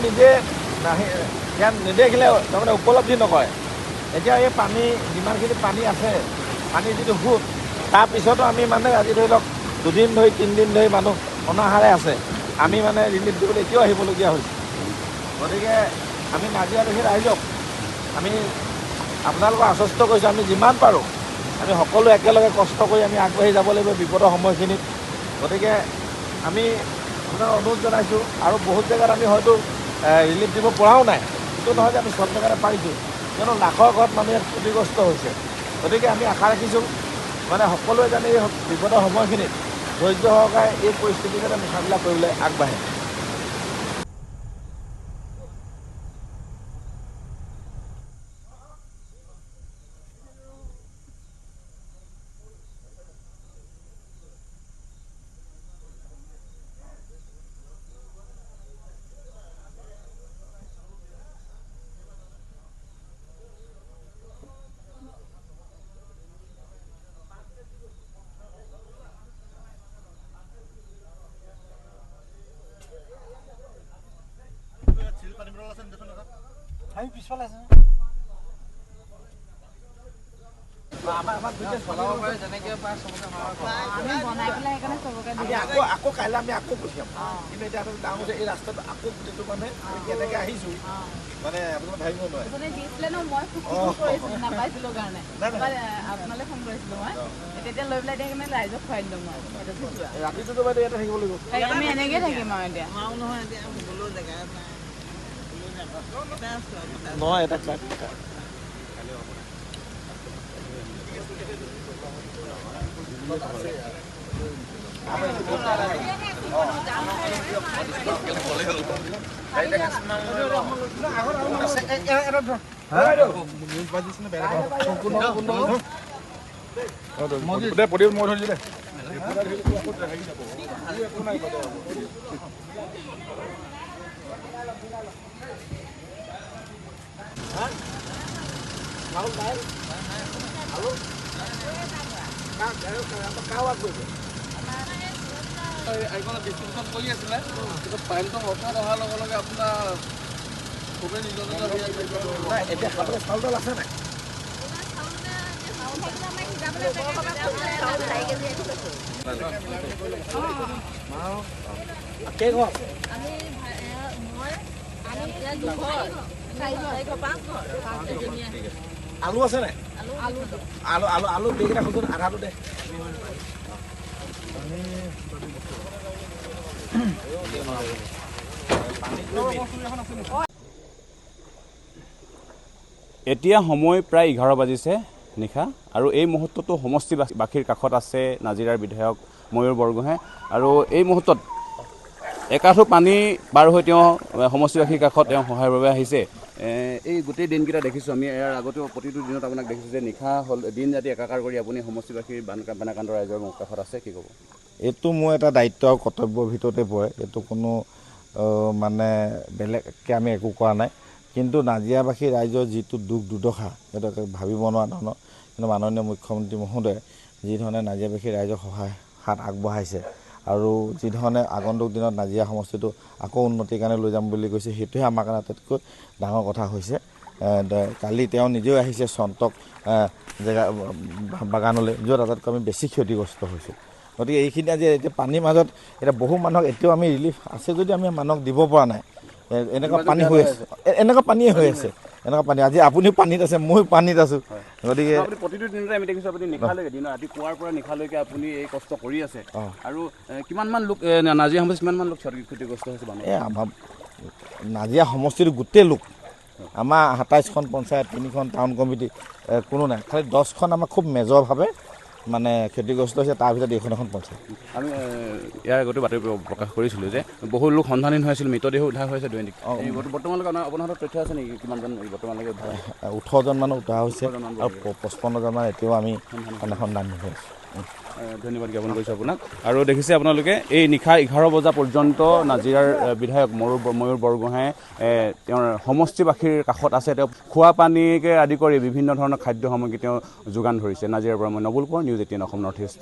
নিজে ইয়াত নেদেখিলে তাৰমানে উপলব্ধি নকৰে। এতিয়া এই পানী যিমানখিনি পানী আছে, পানীৰ যিটো সোঁত, তাৰপিছতো আমি মানে আজি ধৰি লওক 2 দিন ধৰি 3 দিন ধৰি মানুহ অনাহাৰে আছে। আমি মানে ৰিলিফ দিবলৈ এতিয়াও আহিবলগীয়া হৈছে। গতিকে আমি নাজিৰাবাসী ৰাইজক আমি আপোনালোকক আশ্বস্ত কৰিছোঁ, আমি যিমান পাৰোঁ আমি সকলো একেলগে কষ্ট কৰি আমি আগবাঢ়ি যাব লাগিব বিপদৰ সময়খিনিত। গতিকে আমি আপোনাক অনুৰোধ জনাইছোঁ, আৰু বহুত জেগাত আমি হয়তো ৰিলিফ দিব পৰাও নাই, সেইটো নহয় যে আমি চব জেগাতে পাৰিছোঁ, কিয়নো লাখৰ ঘৰত মানুহ ইয়াত ক্ষতিগ্ৰস্ত হৈছে। গতিকে আমি আশা ৰাখিছোঁ মানে সকলোৱে জানি এই বিপদৰ সময়খিনিত ধৈৰ্য সহকাৰে এই পৰিস্থিতি যাতে মোকাবিলা কৰিবলৈ আগবাঢ়ে। আমি পিছফালে আছো। আকৌ কাইলৈ আমি আকৌ পঠিয়াম, কিন্তু এতিয়া ডাঙৰ যে এই ৰাস্তাটো আকৌ গোটেইটো মানে কেনেকৈ আহিছোঁ মানে আপোনালোকে ভাবিব নোৱাৰে। ৰাতিটোতো বাইদেউ ইয়াতে থাকিব লাগিব। আমি এনেকৈ থাকিম আৰু এতিয়া নহয় এটা ডিষ্ট্ৰিবিউশ্যন কৰি আছিলে, কিন্তু পানীটো হঠাৎ অহাৰ লগে লগে আপোনাৰ খুবেই নিজৰ এতিয়া খাবলৈ চাউল দাল আছে নাই? আলু আছে নাই? আলু আলু আলু বেগটা খুচুন আধাটো দে। এতিয়া সময় প্ৰায় 11 বাজিছে নিশা, আৰু এই মুহূৰ্ততো সমষ্টিবাসীৰ কাষত আছে নাজিৰাৰ বিধায়ক ময়ূৰ বৰগোহাঁই, আৰু এই মুহূৰ্তত একাঠো পানী পাৰ হৈ তেওঁ সমষ্টিবাসীৰ কাষত তেওঁ সহায়ৰ বাবে আহিছে। এই গোটেই দিনকেইটা দেখিছোঁ আমি, ইয়াৰ আগতেও প্ৰতিটো দিনত আপোনাক দেখিছোঁ যে নিশা হ'ল দিন ৰাতি একাকাৰ কৰি আপুনি সমষ্টিবাসীৰ বানাকান্ত ৰাইজৰ কাষত আছে, কি ক'ব? এইটো মোৰ এটা দায়িত্ব আৰু কৰ্তব্যৰ ভিতৰতে পৰে, এইটো কোনো মানে বেলেগকৈ আমি একো কৰা নাই। কিন্তু নাজিৰাবাসী ৰাইজৰ যিটো দুখ দুৰ্দশা সেইটো ভাবিব নোৱাৰা ধৰণৰ, কিন্তু মাননীয় মুখ্যমন্ত্ৰী মহোদয়ে যিধৰণে নাজিৰাবাসী ৰাইজক সহায় হাত আগবঢ়াইছে, আৰু যিধৰণে আগন্তুক দিনত নাজিৰা সমষ্টিটো আকৌ উন্নতিৰ কাৰণে লৈ যাম বুলি কৈছে, সেইটোৱে আমাৰ কাৰণে আটাইতকৈ ডাঙৰ কথা হৈছে। কালি তেওঁ নিজেও আহিছে চন্তক জেগা বাগানলৈ, য'ত আটাইতকৈ আমি বেছি ক্ষতিগ্ৰস্ত হৈছোঁ। গতিকে এইখিনি আজি এতিয়া পানীৰ মাজত এতিয়া বহু মানুহক এতিয়াও আমি ৰিলিফ আছে যদি আমি মানুহক দিব পৰা নাই এনেকুৱা পানী হৈ আছে এনেকুৱা পানীয়ে হৈ আছে এনেকুৱা পানী আজি আপুনিও পানীত আছে ময়ো পানীত আছোঁ গতিকে আপুনি প্ৰতিটো দিনতে আমি দেখিছোঁ আপুনি নিশালৈকে দিনৰ ৰাতি পুৱাৰ পৰা নিশালৈকে আপুনি এই কষ্ট কৰি আছে আৰু কিমানমান লোক নাজিৰা সমষ্টিত কিমানমান লোক ক্ষতিগ্ৰস্ত হৈছে মানুহ এই আমাৰ নাজিৰা সমষ্টিৰ গোটেই লোক আমাৰ ২৭খন পঞ্চায়ত 3খন টাউন কমিটি কোনো নাই খালি 10খন আমাৰ খুব মেজৰভাৱে মানে ক্ষতিগ্ৰস্ত হৈছে তাৰ ভিতৰত এইখন এখন পঞ্চায়ত আমি ইয়াৰ আগতে বাতৰি প্ৰকাশ কৰিছিলোঁ যে বহু লোক সন্ধানহীন হৈছিল মৃতদেহ উদ্ধাৰ হৈছে দৈনিক বৰ্তমানলৈকে আপোনাৰ হাতত তথ্য আছে নেকি কিমানজন বৰ্তমানলৈকে উদ্ধাৰ 18জন মানুহ উদ্ধাৰ হৈছে আৰু 55জন মান এতিয়াও আমি মানে সন্ধানহীন হৈ আছোঁ ধন্যবাদ জ্ঞাপন কৰিছোঁ আপোনাক আৰু দেখিছে আপোনালোকে এই নিশা 11 বজা পৰ্যন্ত নাজিৰাৰ বিধায়ক ময়ূৰ বৰগোহাঁয়ে তেওঁৰ সমষ্টিবাসীৰ কাষত আছে তেওঁ খোৱা পানীকে আদি কৰি বিভিন্ন ধৰণৰ খাদ্য সামগ্ৰী তেওঁ যোগান ধৰিছে নাজিৰাৰ পৰা মই নবুল Konwar news 18 Assam north east